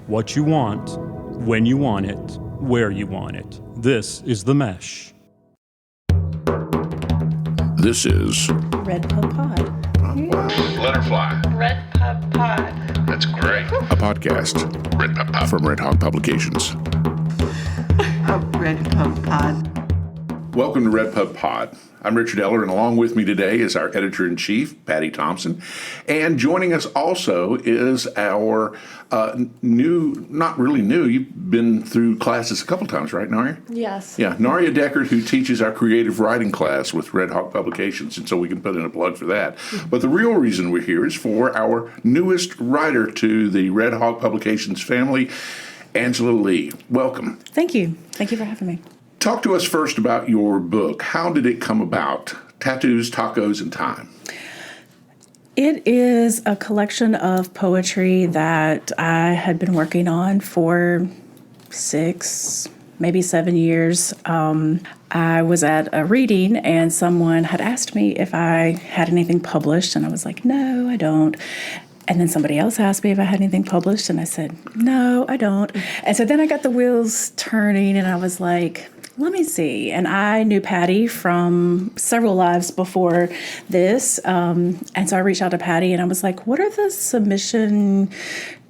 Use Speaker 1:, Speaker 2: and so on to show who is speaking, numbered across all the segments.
Speaker 1: What you want, when you want it, where you want it. This is The Mesh.
Speaker 2: This is
Speaker 3: RedPubPod.
Speaker 2: Letterfly.
Speaker 4: RedPubPod.
Speaker 2: That's great. A podcast from Red Hawk Publications.
Speaker 4: RedPubPod.
Speaker 2: Welcome to RedPubPod. I'm Richard Eller, and along with me today is our editor-in-chief, Patty Thompson. And joining us also is our not really new, you've been through classes a couple times, right, Naria?
Speaker 3: Yes.
Speaker 2: Yeah, Naria Deckard, who teaches our creative writing class with Red Hawk Publications, and so we can put in a plug for that. But the real reason we're here is for our newest writer to the Red Hawk Publications family, Angela Leigh. Welcome.
Speaker 3: Thank you. Thank you for having me.
Speaker 2: Talk to us first about your book. How did it come about? Tattoos, Tacos, and Time.
Speaker 3: It is a collection of poetry that I had been working on for 6, maybe 7 years. I was at a reading and someone had asked me if I had anything published, and I was like, no, I don't. And then somebody else asked me if I had anything published, and I said, no, I don't. And so then I got the wheels turning, and I was like, let me see. And I knew Patty from several lives before this. And so I reached out to Patty and I was like, what are the submission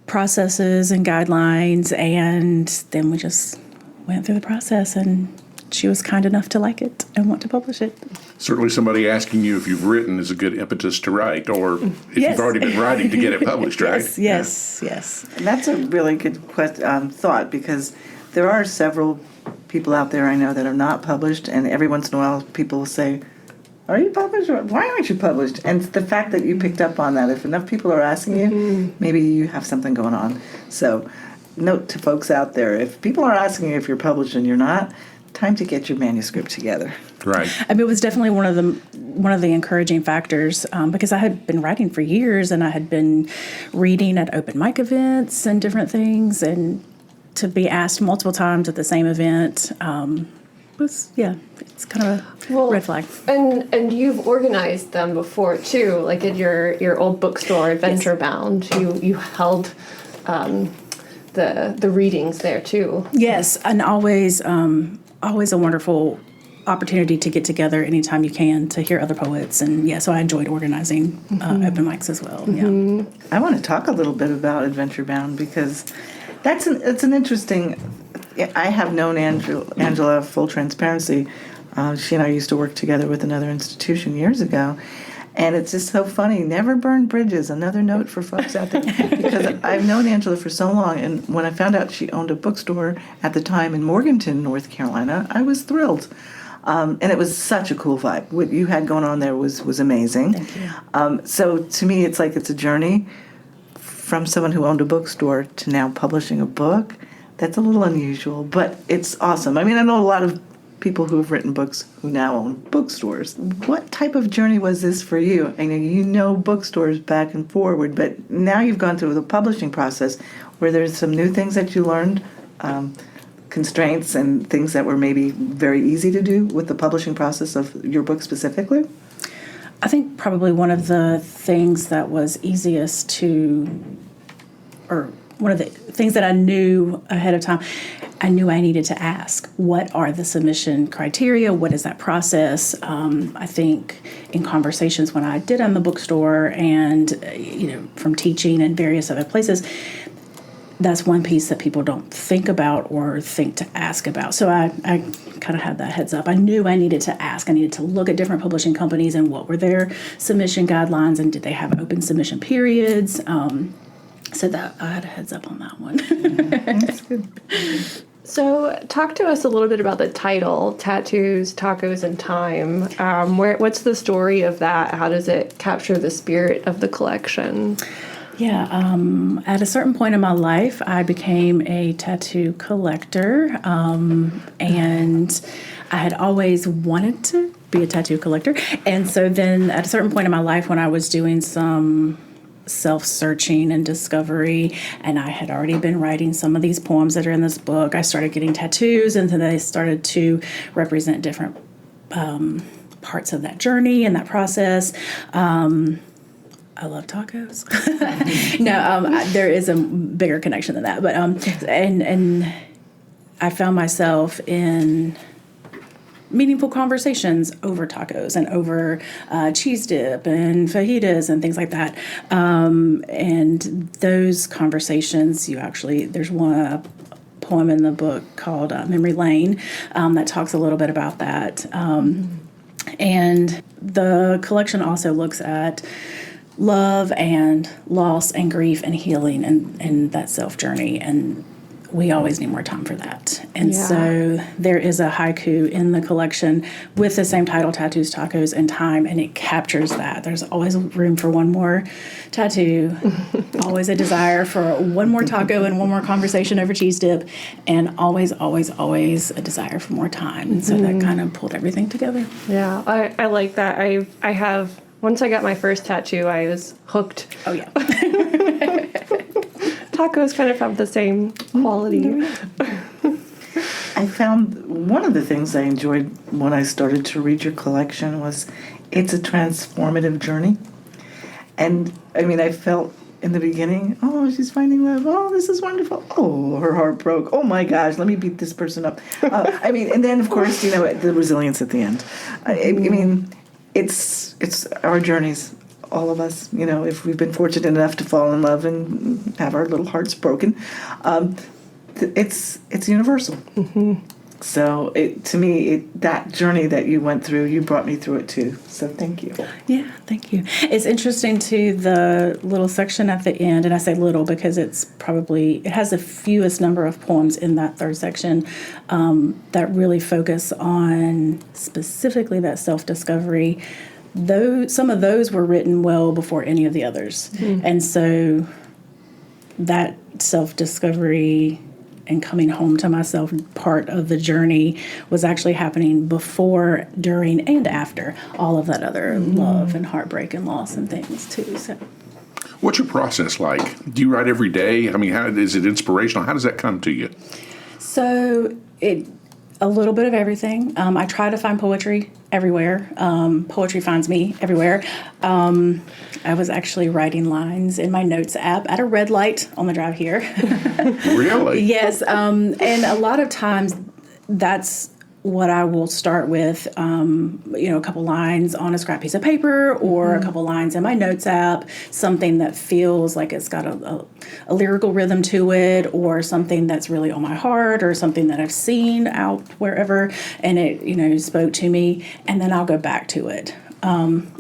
Speaker 3: processes and guidelines? And then we just went through the process, and she was kind enough to like it and want to publish it.
Speaker 2: Certainly somebody asking you if you've written is a good impetus to write, or if you've already been writing to get it published, right?
Speaker 3: Yes.
Speaker 4: And that's a really good thought, because there are several people out there I know that are not published, and every once in a while people will say, are you published? Or why aren't you published? And the fact that you picked up on that, if enough people are asking you, maybe you have something going on. So note to folks out there, if people are asking you if you're published and you're not, time to get your manuscript together.
Speaker 2: Right.
Speaker 3: I mean, it was definitely one of the encouraging factors, because I had been writing for years, and I had been reading at open mic events and different things, and to be asked multiple times at the same event it's kind of a red flag.
Speaker 5: And you've organized them before too, like at your old bookstore, Adventure Bound. You held the readings there too.
Speaker 3: Yes, and always a wonderful opportunity to get together anytime you can to hear other poets, and so I enjoyed organizing open mics as well.
Speaker 4: Mm-hmm. Yeah, I want to talk a little bit about Adventure Bound, because it's an interesting. I have known Angela, full transparency. She and I used to work together with another institution years ago, and it's just so funny. Never burn bridges. Another note for folks out there, because I've known Angela for so long, and when I found out she owned a bookstore at the time in Morganton, North Carolina, I was thrilled. And it was such a cool vibe. What you had going on there was amazing.
Speaker 3: Thank you.
Speaker 4: So to me, it's like it's a journey from someone who owned a bookstore to now publishing a book. That's a little unusual, but it's awesome. I mean, I know a lot of people who have written books who now own bookstores. What type of journey was this for you? I know you know bookstores back and forward, but now you've gone through the publishing process. Were there some new things that you learned, constraints and things that were maybe very easy to do with the publishing process of your book specifically?
Speaker 3: I think probably one of the things that was easiest or one of the things that I knew ahead of time, I knew I needed to ask, what are the submission criteria? What is that process? I think in conversations when I did on the bookstore and, from teaching and various other places, that's one piece that people don't think about or think to ask about. So I kind of had that heads up. I knew I needed to ask. I needed to look at different publishing companies and what were their submission guidelines, and did they have open submission periods? So that I had a heads up on that one.
Speaker 4: That's good.
Speaker 5: So talk to us a little bit about the title, Tattoos, Tacos, and Time. What's the story of that? How does it capture the spirit of the collection?
Speaker 3: Yeah, at a certain point in my life, I became a tattoo collector, and I had always wanted to be a tattoo collector. And so then at a certain point in my life, when I was doing some self-searching and discovery, and I had already been writing some of these poems that are in this book, I started getting tattoos, and then they started to represent different parts of that journey and that process. I love tacos. No, there is a bigger connection than that. But and I found myself in meaningful conversations over tacos and over cheese dip and fajitas and things like that. And those conversations, there's one poem in the book called Memory Lane that talks a little bit about that. And the collection also looks at love and loss and grief and healing and that self journey. And we always need more time for that. And so there is a haiku in the collection with the same title, Tattoos, Tacos, and Time, and it captures that. There's always room for one more tattoo, always a desire for one more taco and one more conversation over cheese dip, and always, always, always a desire for more time. And so that kind of pulled everything together.
Speaker 5: Yeah, I like that. I have, once I got my first tattoo, I was hooked.
Speaker 3: Oh, yeah.
Speaker 5: Tacos kind of have the same quality.
Speaker 4: I found one of the things I enjoyed when I started to read your collection was it's a transformative journey. And I mean, I felt in the beginning, oh, she's finding love. Oh, this is wonderful. Oh, her heart broke. Oh my gosh, let me beat this person up. I mean, and then of course, the resilience at the end. I mean, it's our journeys. All of us, if we've been fortunate enough to fall in love and have our little hearts broken, it's universal. So to me, that journey that you went through, you brought me through it too. So thank you.
Speaker 3: Yeah, thank you. It's interesting too, the little section at the end, and I say little because it has the fewest number of poems in that third section that really focus on specifically that self-discovery. Some of those were written well before any of the others. And so that self-discovery and coming home to myself part of the journey was actually happening before, during, and after all of that other love and heartbreak and loss and things too. So,
Speaker 2: what's your process like? Do you write every day? I mean, how is it inspirational? How does that come to you?
Speaker 3: So a little bit of everything. I try to find poetry everywhere. Poetry finds me everywhere. I was actually writing lines in my notes app at a red light on the drive here.
Speaker 2: Really?
Speaker 3: Yes. And a lot of times that's what I will start with, a couple lines on a scrap piece of paper or a couple lines in my notes app, something that feels like it's got a lyrical rhythm to it, or something that's really on my heart, or something that I've seen out wherever, and it, spoke to me, and then I'll go back to it.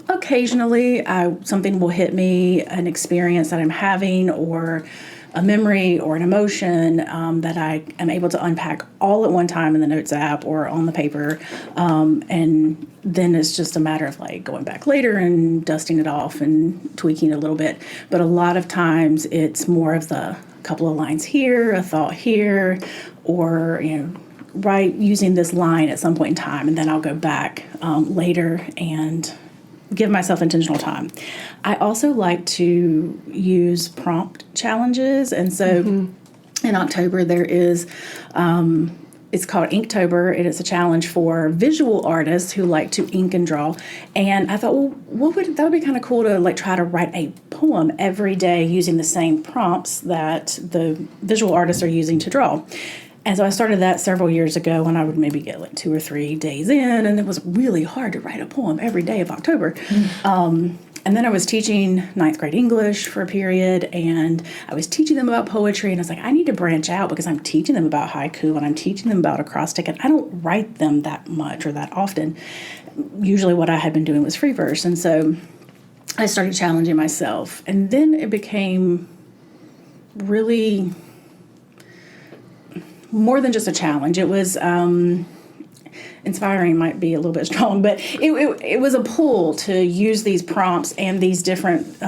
Speaker 3: Occasionally, something will hit me, an experience that I'm having, or a memory or an emotion that I am able to unpack all at one time in the notes app or on the paper. And then it's just a matter of going back later and dusting it off and tweaking it a little bit. But a lot of times it's more of the couple of lines here, a thought here, or, using this line at some point in time. And then I'll go back later and give myself intentional time. I also like to use prompt challenges, and so in October there is it's called Inktober, and it's a challenge for visual artists who like to ink and draw. And I thought, well, that would be kind of cool to try to write a poem every day using the same prompts that the visual artists are using to draw. And so I started that several years ago when I would maybe get 2 or 3 days in, and it was really hard to write a poem every day of October. And then I was teaching 9th grade English for a period, and I was teaching them about poetry, and I was like, I need to branch out because I'm teaching them about haiku and I'm teaching them about acrostic, and I don't write them that much or that often. Usually what I had been doing was free verse, and so I started challenging myself. And then it became really more than just a challenge. It was inspiring, might be a little bit strong, but it was a pull to use these prompts and these different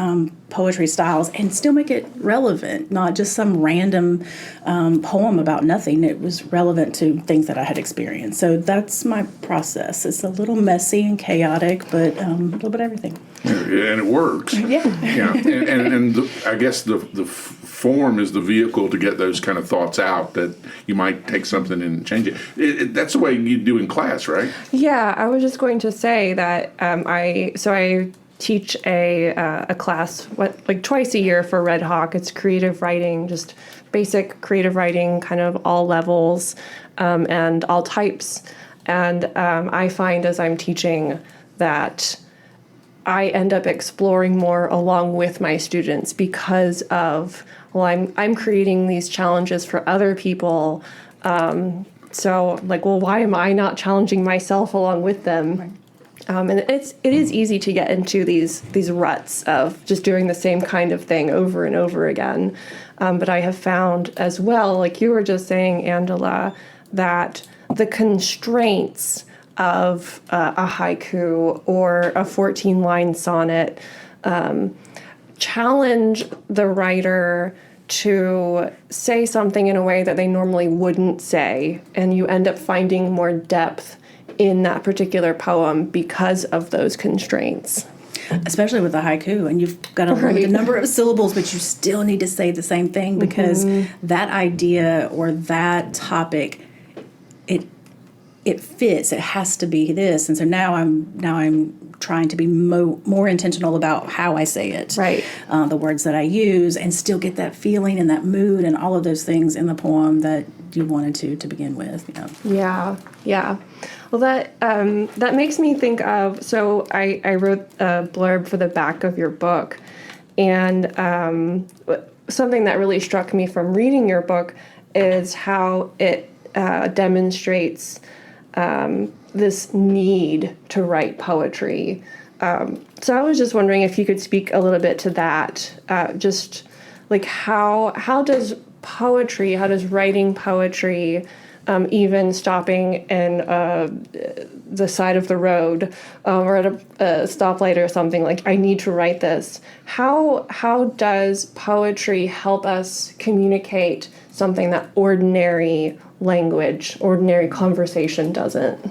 Speaker 3: poetry styles and still make it relevant, not just some random poem about nothing. It was relevant to things that I had experienced. So that's my process. It's a little messy and chaotic, but a little bit of everything.
Speaker 2: And it works.
Speaker 3: Yeah.
Speaker 2: And I guess the form is the vehicle to get those kind of thoughts out, that you might take something and change it. That's the way you do in class, right?
Speaker 5: Yeah, I was just going to say that I teach a class like twice a year for Red Hawk. It's creative writing, just basic creative writing, kind of all levels and all types. And I find as I'm teaching that I end up exploring more along with my students because of, well, I'm creating these challenges for other people. So like, well, why am I not challenging myself along with them? Right. And it is easy to get into these ruts of just doing the same kind of thing over and over again. But I have found as well, like you were just saying, Angela, that the constraints of a haiku or a 14-line sonnet challenge the writer to say something in a way that they normally wouldn't say, and you end up finding more depth in that particular poem because of those constraints.
Speaker 3: Especially with the haiku, and you've got a limited number of syllables, but you still need to say the same thing because that idea or that topic, it fits. It has to be this, and so now I'm trying to be more intentional about how I say it,
Speaker 5: right?
Speaker 3: The words that I use, and still get that feeling and that mood and all of those things in the poem that you wanted to begin with.
Speaker 5: Yeah. Well, that makes me think of. So I wrote a blurb for the back of your book, and something that really struck me from reading your book is how it demonstrates this need to write poetry. So I was just wondering if you could speak a little bit to that. Just like how does writing poetry, even stopping in the side of the road or at a stoplight or something, like I need to write this. How does poetry help us communicate something that ordinary language, ordinary conversation doesn't?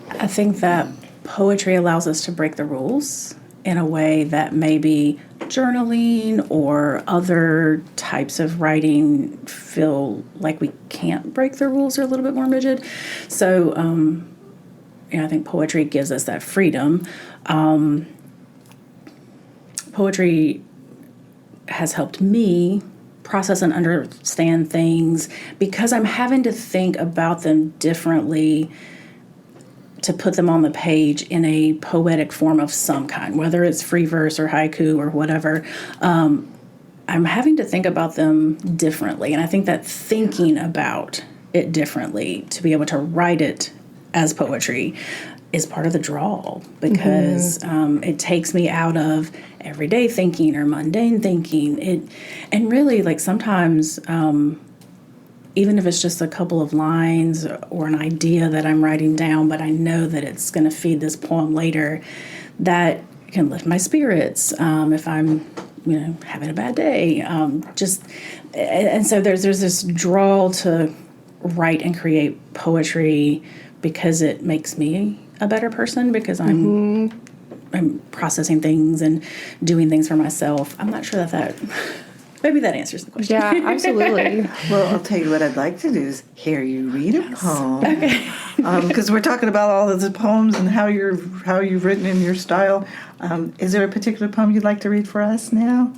Speaker 3: I think that poetry allows us to break the rules in a way that maybe journaling or other types of writing feel like we can't break the rules, or a little bit more rigid. So, I think poetry gives us that freedom. Poetry has helped me process and understand things because I'm having to think about them differently to put them on the page in a poetic form of some kind, whether it's free verse or haiku or whatever. I'm having to think about them differently. And I think that thinking about it differently to be able to write it as poetry is part of the draw, because it takes me out of everyday thinking or mundane thinking. And really, like, sometimes even if it's just a couple of lines or an idea that I'm writing down, but I know that it's going to feed this poem later, that can lift my spirits if I'm, having a bad day. And so there's this draw to write and create poetry because it makes me a better person, because I'm processing things and doing things for myself. I'm not sure that maybe that answers the question.
Speaker 5: Yeah, absolutely.
Speaker 4: Well, I'll tell you what I'd like to do is hear you read a poem. Okay. Because we're talking about all of the poems and how you've written in your style. Is there a particular poem you'd like to read for us now?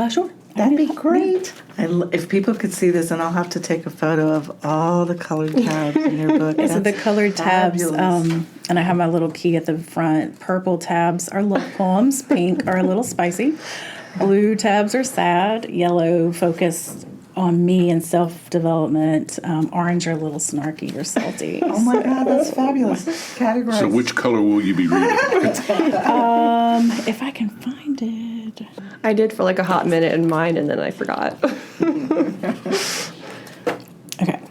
Speaker 3: Sure.
Speaker 4: That'd be great. If people could see this, and I'll have to take a photo of all the colored tabs in your book.
Speaker 3: So the colored
Speaker 4: fabulous.
Speaker 3: tabs, and I have my little key at the front. Purple tabs are love poems. Pink are a little spicy. Blue tabs are sad. Yellow focus on me and self-development. Orange are a little snarky or salty.
Speaker 4: Oh my God, that's fabulous. Categorized.
Speaker 2: So which color will you be reading?
Speaker 3: If I can find it.
Speaker 5: I did for like a hot minute in mine, and then I forgot.
Speaker 3: Okay.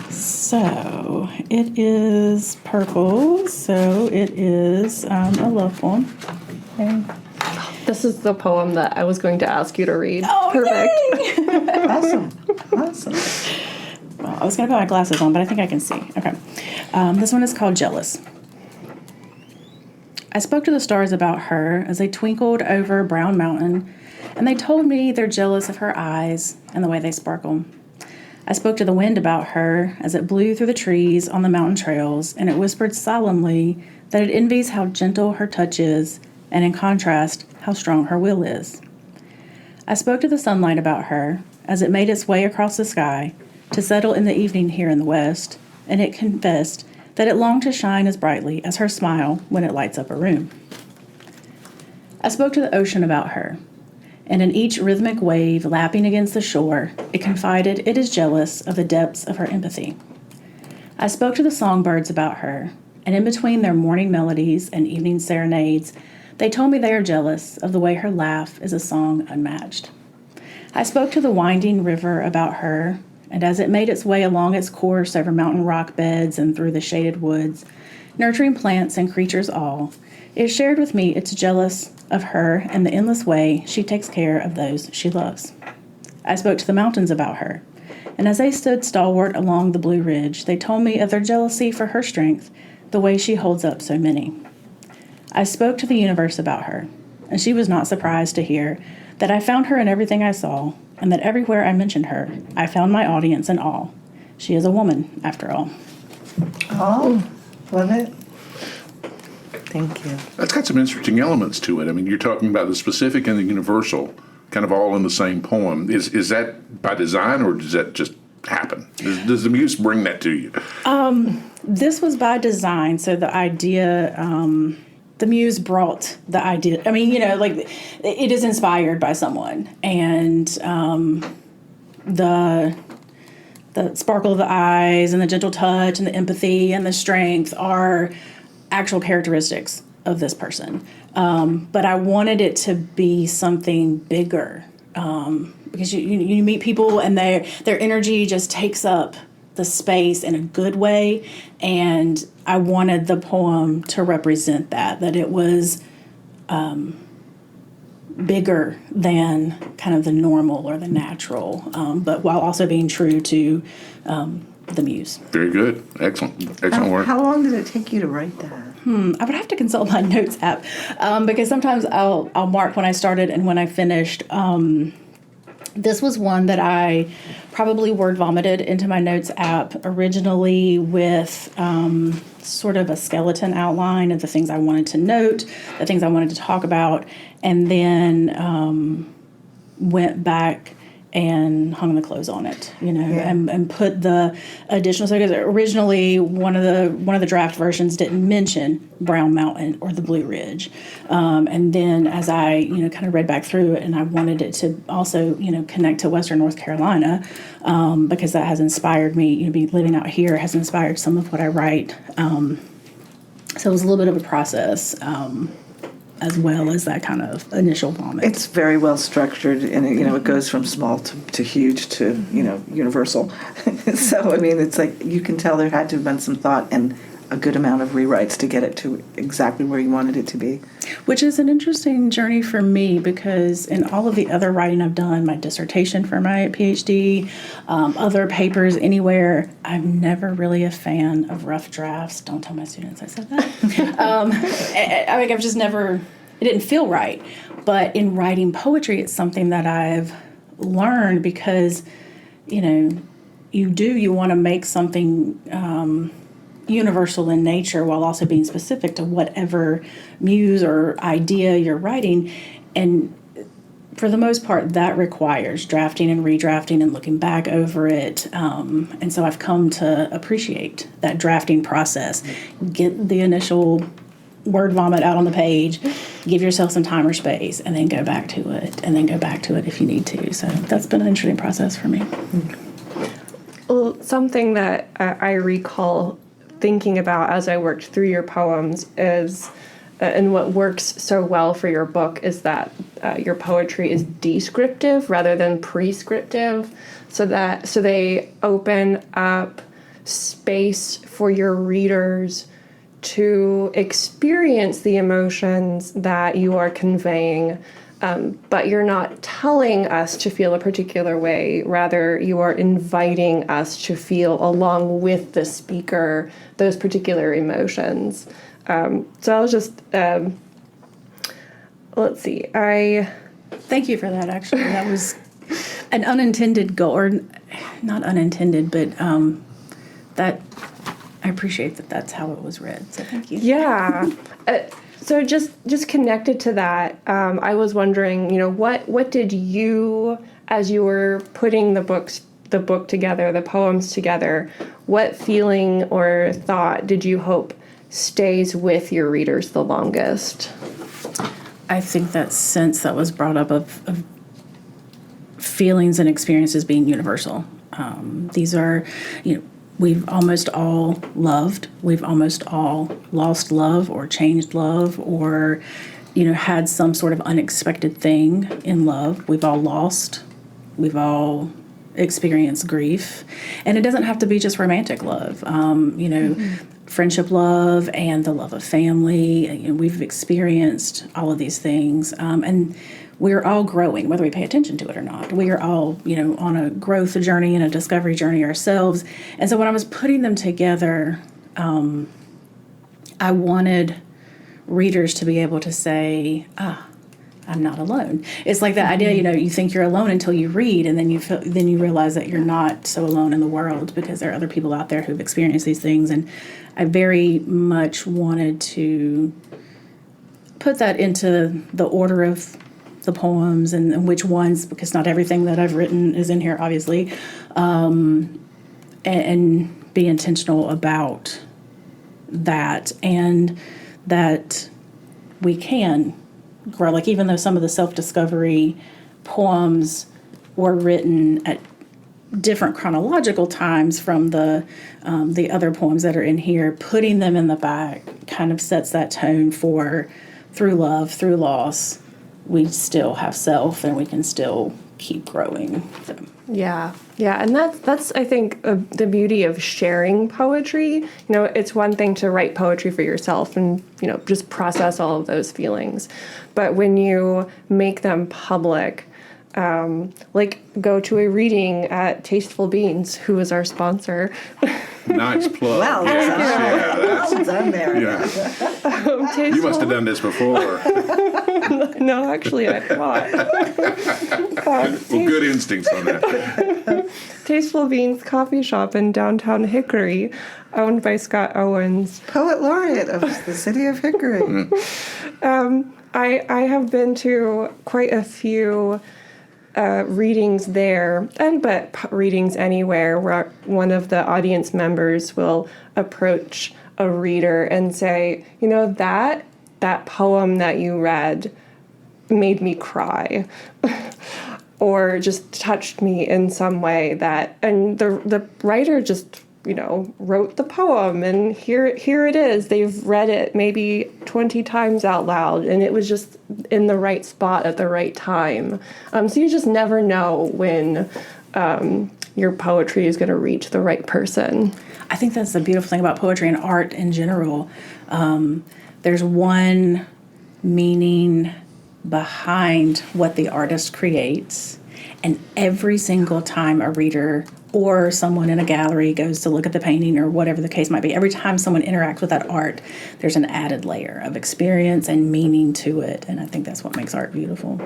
Speaker 3: So it is purple. So it is a love poem. Okay.
Speaker 5: This is the poem that I was going to ask you to read.
Speaker 3: Oh,
Speaker 5: perfect.
Speaker 4: Awesome.
Speaker 3: Well, I was going to put my glasses on, but I think I can see. Okay. This one is called Jealous. I spoke to the stars about her as they twinkled over Brown Mountain, and they told me they're jealous of her eyes and the way they sparkle. I spoke to the wind about her as it blew through the trees on the mountain trails, and it whispered solemnly that it envies how gentle her touch is and in contrast, how strong her will is. I spoke to the sunlight about her as it made its way across the sky to settle in the evening here in the west, and it confessed that it longed to shine as brightly as her smile when it lights up a room. I spoke to the ocean about her, and in each rhythmic wave lapping against the shore, it confided it is jealous of the depths of her empathy. I spoke to the songbirds about her, and in between their morning melodies and evening serenades, they told me they are jealous of the way her laugh is a song unmatched. I spoke to the winding river about her, and as it made its way along its course over mountain rock beds and through the shaded woods, nurturing plants and creatures all, it shared with me it's jealous of her and the endless way she takes care of those she loves. I spoke to the mountains about her, and as they stood stalwart along the Blue Ridge, they told me of their jealousy for her strength, the way she holds up so many. I spoke to the universe about her, and she was not surprised to hear that I found her in everything I saw, and that everywhere I mentioned her, I found my audience in awe. She is a woman, after all.
Speaker 4: Oh, love it. Thank you.
Speaker 2: That's got some interesting elements to it. I mean, you're talking about the specific and the universal, kind of all in the same poem. Is that by design, or does that just happen? Does the muse bring that to you?
Speaker 3: This was by design, so the idea, the muse brought the idea. I mean, it is inspired by someone, and the sparkle of the eyes and the gentle touch and the empathy and the strength are actual characteristics of this person. But I wanted it to be something bigger, because you meet people and their energy just takes up the space in a good way, and I wanted the poem to represent that it was bigger than kind of the normal or the natural, but while also being true to the muse.
Speaker 2: Very good. Excellent work.
Speaker 4: How long did it take you to write that?
Speaker 3: I would have to consult my notes app, because sometimes I'll mark when I started and when I finished. This was one that I probably word vomited into my notes app originally with sort of a skeleton outline of the things I wanted to note, the things I wanted to talk about, and then went back and hung the clothes on it, and put the additional. So because originally one of the draft versions didn't mention Brown Mountain or the Blue Ridge, and then as I kind of read back through it, and I wanted it to also connect to Western North Carolina, because that has inspired me. Be living out here has inspired some of what I write. So it was a little bit of a process. As well as that kind of initial vomit.
Speaker 4: It's very well structured, and it goes from small to huge to universal. So I mean, it's like you can tell there had to have been some thought and a good amount of rewrites to get it to exactly where you wanted it to be.
Speaker 3: Which is an interesting journey for me, because in all of the other writing I've done, my dissertation for my PhD, other papers anywhere, I'm never really a fan of rough drafts. Don't tell my students I said that. I mean, I've just never, it didn't feel right. But in writing poetry, it's something that I've learned, because, you want to make something universal in nature while also being specific to whatever muse or idea you're writing. And for the most part, that requires drafting and redrafting and looking back over it. And so I've come to appreciate that drafting process. Get the initial word vomit out on the page, give yourself some time or space, and then go back to it, and then go back to it if you need to. So that's been an interesting process for me.
Speaker 5: Well, something that I recall thinking about as I worked through your poems is, and what works so well for your book is that your poetry is descriptive rather than prescriptive, so they open up space for your readers to experience the emotions that you are conveying, but you're not telling us to feel a particular way. Rather, you are inviting us to feel along with the speaker those particular emotions. So I was just, let's see,
Speaker 3: Thank you for that, actually. That was an unintended goal, or not unintended, but that I appreciate that that's how it was read. So thank you.
Speaker 5: Yeah. So just connected to that, I was wondering, what did you, as you were putting the book together, the poems together, what feeling or thought did you hope stays with your readers the longest?
Speaker 3: I think that sense that was brought up of feelings and experiences being universal. These are, we've almost all loved. We've almost all lost love or changed love or, had some sort of unexpected thing in love. We've all lost. We've all experienced grief. And it doesn't have to be just romantic love. Friendship love and the love of family. We've experienced all of these things. And we're all growing, whether we pay attention to it or not. We are all, on a growth journey and a discovery journey ourselves. And so when I was putting them together, I wanted readers to be able to say, I'm not alone. It's like that idea, you think you're alone until you read, and then you realize that you're not so alone in the world because there are other people out there who've experienced these things. And I very much wanted to put that into the order of the poems and which ones, because not everything that I've written is in here, obviously, and be intentional about that, and that we can grow. Like, even though some of the self-discovery poems were written at different chronological times from the other poems that are in here, putting them in the back kind of sets that tone for through love, through loss, we still have self and we can still keep growing. So.
Speaker 5: Yeah, and that's I think the beauty of sharing poetry. It's one thing to write poetry for yourself and just process all of those feelings, but when you make them public, like go to a reading at Tasteful Beans, who is our sponsor.
Speaker 2: Nice plug.
Speaker 4: Wow, that's done there.
Speaker 2: Yeah. You must have done this before.
Speaker 5: No, actually, I've not.
Speaker 2: Well, good instincts on that.
Speaker 5: Tasteful Beans Coffee Shop in downtown Hickory, owned by Scott Owens.
Speaker 4: Poet laureate of the city of Hickory.
Speaker 5: I have been to quite a few readings there, but readings anywhere, where one of the audience members will approach a reader and say, that poem that you read made me cry. Or just touched me in some way and the writer just, wrote the poem, and here it is. They've read it maybe 20 times out loud, and it was just in the right spot at the right time. So you just never know when your poetry is going to reach the right person.
Speaker 3: I think that's the beautiful thing about poetry and art in general. There's one meaning behind what the artist creates, and every single time a reader or someone in a gallery goes to look at the painting or whatever the case might be, every time someone interacts with that art, there's an added layer of experience and meaning to it, and I think that's what makes art beautiful.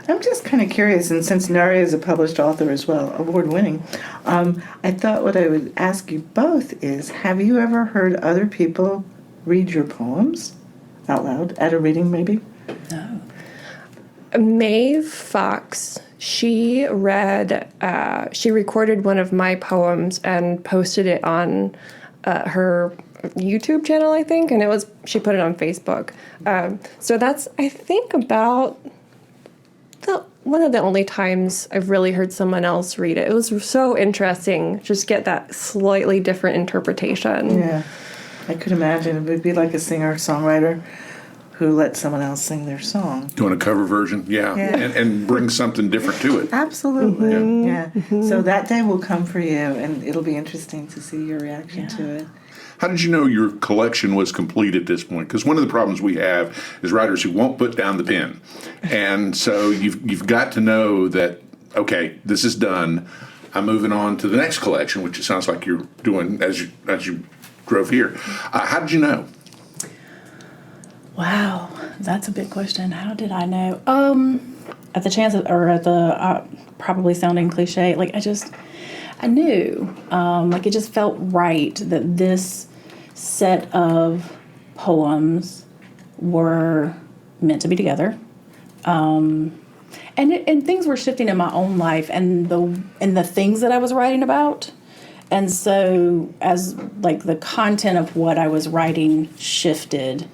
Speaker 4: I'm just kind of curious, and since Nari is a published author as well, award-winning, I thought what I would ask you both is, have you ever heard other people read your poems out loud, at a reading maybe?
Speaker 3: No.
Speaker 5: Maeve Fox, she recorded one of my poems and posted it on her YouTube channel, I think, and she put it on Facebook. So that's, I think, about one of the only times I've really heard someone else read it. It was so interesting, just get that slightly different interpretation.
Speaker 4: Yeah, I could imagine it would be like a singer-songwriter who lets someone else sing their song.
Speaker 2: Doing a cover version, yeah. And bring something different to it.
Speaker 4: Absolutely, yeah. So that day will come for you, and it'll be interesting to see your reaction to it.
Speaker 2: How did you know your collection was complete at this point? Because one of the problems we have is writers who won't put down the pen. And so you've got to know that, okay, this is done. I'm moving on to the next collection, which it sounds like you're doing as you drove here. How did you know?
Speaker 3: Wow, that's a big question. How did I know? At the chance of, or at the probably sounding cliche, like I knew. Like it just felt right that this set of poems were meant to be together. And things were shifting in my own life and the things that I was writing about. And so as like the content of what I was writing shifted,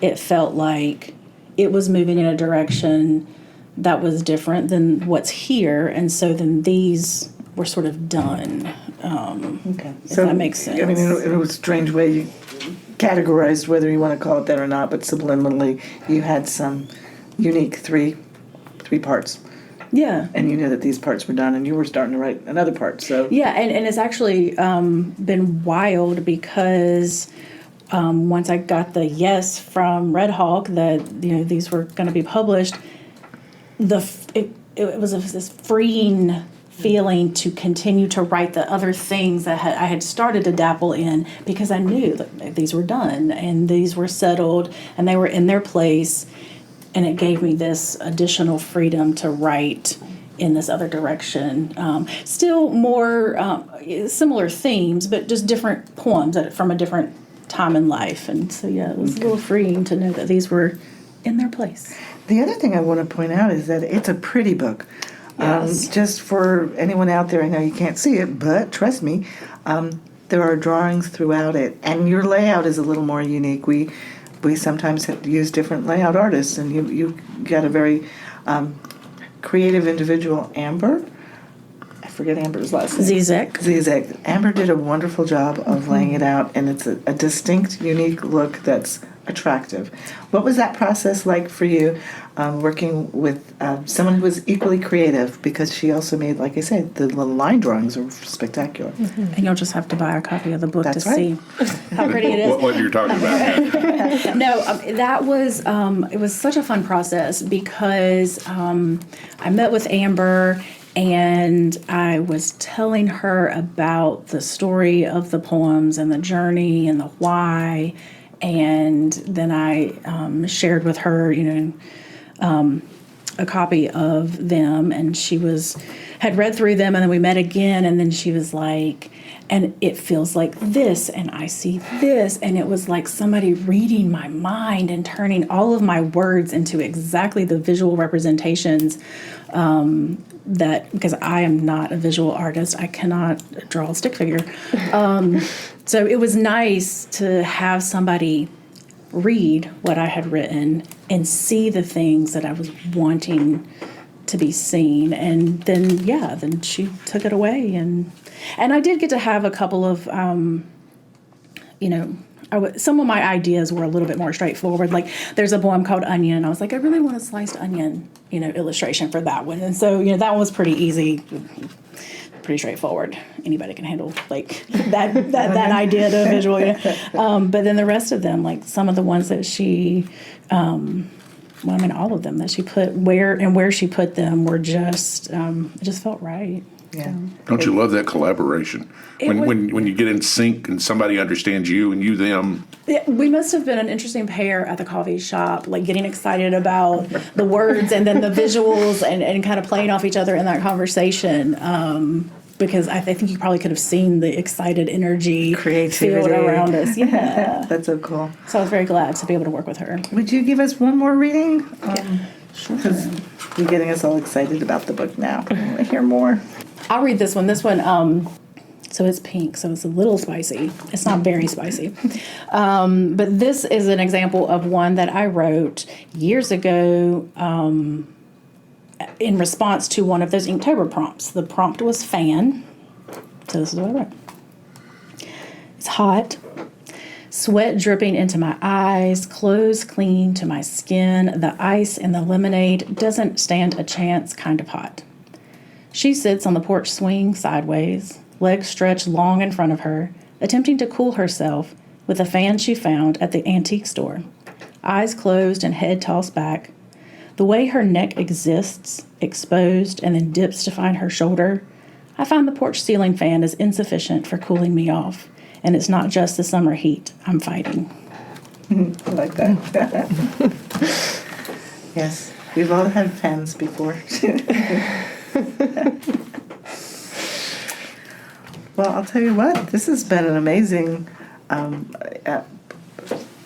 Speaker 3: it felt like it was moving in a direction that was different than what's here. And so then these were sort of done.
Speaker 4: Okay.
Speaker 3: If that makes sense.
Speaker 4: I mean, in a strange way, you categorized, whether you want to call it that or not, but subliminally, you had some unique three parts.
Speaker 3: Yeah.
Speaker 4: And you knew that these parts were done, and you were starting to write another part. So
Speaker 3: Yeah, and it's actually been wild because once I got the yes from Red Hawk that these were going to be published, it was this freeing feeling to continue to write the other things that I had started to dabble in, because I knew that these were done and these were settled and they were in their place, and it gave me this additional freedom to write in this other direction. Still more similar themes, but just different poems from a different time in life. And so, yeah, it was a little freeing to know that these were in their place.
Speaker 4: the other thing I want to point out is that it's a pretty book.
Speaker 3: Yes.
Speaker 4: Just for anyone out there, I know you can't see it, but trust me, there are drawings throughout it, and your layout is a little more unique. We sometimes use different layout artists, and you got a very creative individual, Amber. I forget Amber's last name. Zizek. Amber did a wonderful job of laying it out, and it's a distinct, unique look that's attractive. What was that process like for you, working with someone who was equally creative? Because she also made, like I said, the little line drawings are spectacular.
Speaker 3: Mm-hmm. And you'll just have to buy a copy of the book
Speaker 4: That's
Speaker 3: to
Speaker 4: right.
Speaker 3: see how pretty it is.
Speaker 2: What you're talking about?
Speaker 3: No, that was it was such a fun process because I met with Amber and I was telling her about the story of the poems and the journey and the why, and then I shared with her, a copy of them, and she had read through them, and then we met again, and then she was like, and it feels like this, and I see this, and it was like somebody reading my mind and turning all of my words into exactly the visual representations because I am not a visual artist. I cannot draw a stick figure. So it was nice to have somebody read what I had written and see the things that I was wanting to be seen. And then she took it away. And I did get to have a couple of, some of my ideas were a little bit more straightforward. Like there's a poem called Onion, and I was like, I really want a sliced onion, illustration for that one. And so, that one was pretty easy, pretty straightforward. Anybody can handle like that idea to a visual. But then the rest of them, like some of the ones that she, all of them that she put where she put them were just, it just felt right.
Speaker 4: Yeah.
Speaker 2: Don't you love that collaboration? When you get in sync and somebody understands you and you them.
Speaker 3: Yeah, we must have been an interesting pair at the coffee shop, like getting excited about the words and then the visuals and kind of playing off each other in that conversation. Because I think you probably could have seen the excited energy
Speaker 4: Creativity
Speaker 3: field around us. Yeah.
Speaker 4: That's so cool.
Speaker 3: So I was very glad to be able to work with her.
Speaker 4: Would you give us one more reading?
Speaker 3: Sure.
Speaker 4: You're getting us all excited about the book now. I want to hear more.
Speaker 3: I'll read this one. This one, so it's pink, so it's a little spicy. It's not very spicy. But this is an example of one that I wrote years ago in response to one of those Inktober prompts. The prompt was fan. So this is what I wrote. It's hot. Sweat dripping into my eyes, clothes clinging to my skin. The ice in the lemonade doesn't stand a chance, kind of hot. She sits on the porch swing sideways, legs stretched long in front of her, attempting to cool herself with a fan she found at the antique store. Eyes closed and head tossed back. The way her neck exists, exposed and then dips to find her shoulder, I find the porch ceiling fan is insufficient for cooling me off. And it's not just the summer heat I'm fighting.
Speaker 4: I like that. Yes, we've all had fans before. Well, I'll tell you what, this has been an amazing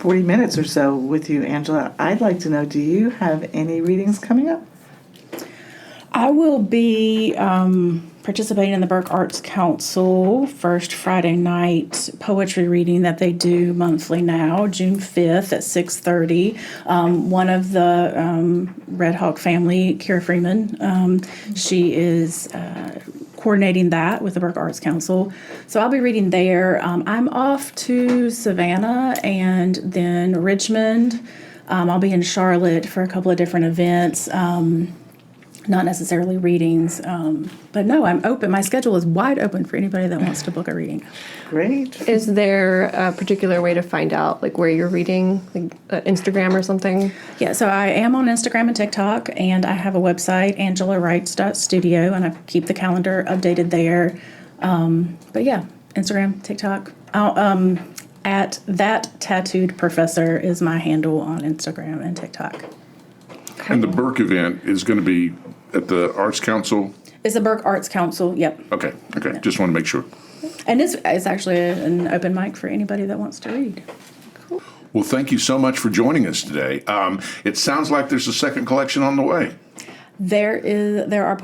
Speaker 4: 40 minutes or so with you, Angela. I'd like to know, do you have any readings coming up?
Speaker 3: I will be participating in the Burke Arts Council first Friday night poetry reading that they do monthly now, June 5th at 6:30. One of the Red Hawk family, Kara Freeman, she is coordinating that with the Burke Arts Council. So I'll be reading there. I'm off to Savannah and then Richmond. I'll be in Charlotte for a couple of different events. Not necessarily readings, but no, I'm open. My schedule is wide open for anybody that wants to book a reading.
Speaker 4: Great.
Speaker 5: Is there a particular way to find out like where you're reading, like Instagram or something?
Speaker 3: Yeah, so I am on Instagram and TikTok, and I have a website, angelawrites.studio, and I keep the calendar updated there. But yeah, Instagram, TikTok. At That Tattooed Professor is my handle on Instagram and TikTok.
Speaker 2: And the Burke event is going to be at the Arts Council?
Speaker 3: It's the Burke Arts Council, yep.
Speaker 2: Okay. Just want to make sure.
Speaker 3: And it's actually an open mic for anybody that wants to read.
Speaker 2: Well, thank you so much for joining us today. It sounds like there's a second collection on the way.
Speaker 3: There are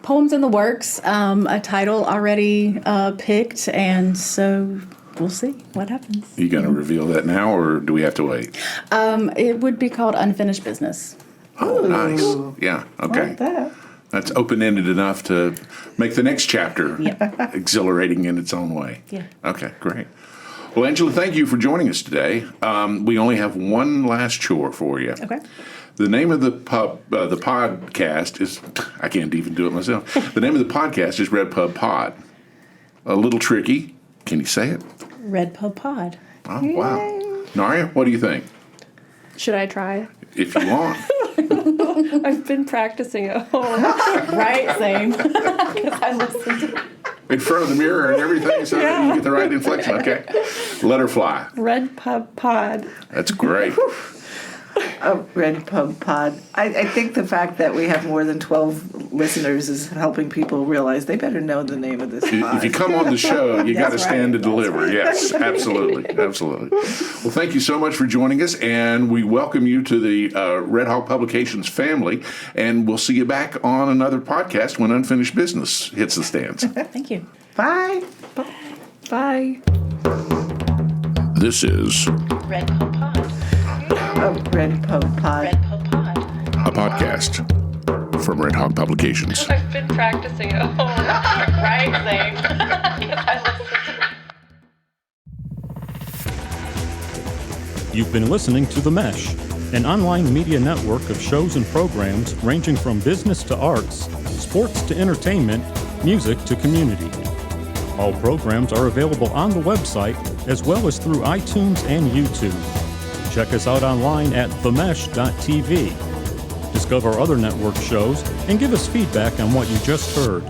Speaker 3: poems in the works, a title already picked, and so we'll see what happens.
Speaker 2: Are you going to reveal that now, or do we have to wait?
Speaker 3: It would be called Unfinished Business.
Speaker 2: Oh, nice. Yeah, okay.
Speaker 4: Like that.
Speaker 2: That's open-ended enough to make the next chapter exhilarating in its own way.
Speaker 3: Yeah.
Speaker 2: Okay, great. Well, Angela, thank you for joining us today. We only have one last chore for you.
Speaker 3: Okay.
Speaker 2: The name of the podcast is, I can't even do it myself. The name of the podcast is RedPubPod. A little tricky. Can you say it?
Speaker 3: RedPubPod.
Speaker 2: Oh, wow. Naria, what do you think?
Speaker 5: Should I try?
Speaker 2: If you want.
Speaker 5: I've been practicing at home.
Speaker 3: Right, same. Because I listened to
Speaker 2: In front of the mirror and everything so that you get the right inflection. Okay. Let her fly.
Speaker 5: RedPubPod.
Speaker 2: That's great.
Speaker 4: RedPubPod. I think the fact that we have more than 12 listeners is helping people realize they better know the name of this pod.
Speaker 2: If you come on the show, you got to
Speaker 3: That's
Speaker 2: stand
Speaker 3: right.
Speaker 2: to deliver. Yes, absolutely. Absolutely. Well, thank you so much for joining us, and we welcome you to the Red Hawk Publications family, and we'll see you back on another podcast when Unfinished Business hits the stands.
Speaker 3: Thank you.
Speaker 4: Bye.
Speaker 5: Bye.
Speaker 2: This is
Speaker 3: RedPubPod.
Speaker 4: RedPubPod.
Speaker 3: RedPubPod.
Speaker 2: a podcast from Red Hawk Publications.
Speaker 5: I've been practicing at home.
Speaker 3: Right, same. Because I listened to
Speaker 1: You've been listening to The Mesh, an online media network of shows and programs ranging from business to arts, sports to entertainment, music to community. All programs are available on the website as well as through iTunes and YouTube. Check us out online at themesh.tv. Discover other network shows and give us feedback on what you just heard.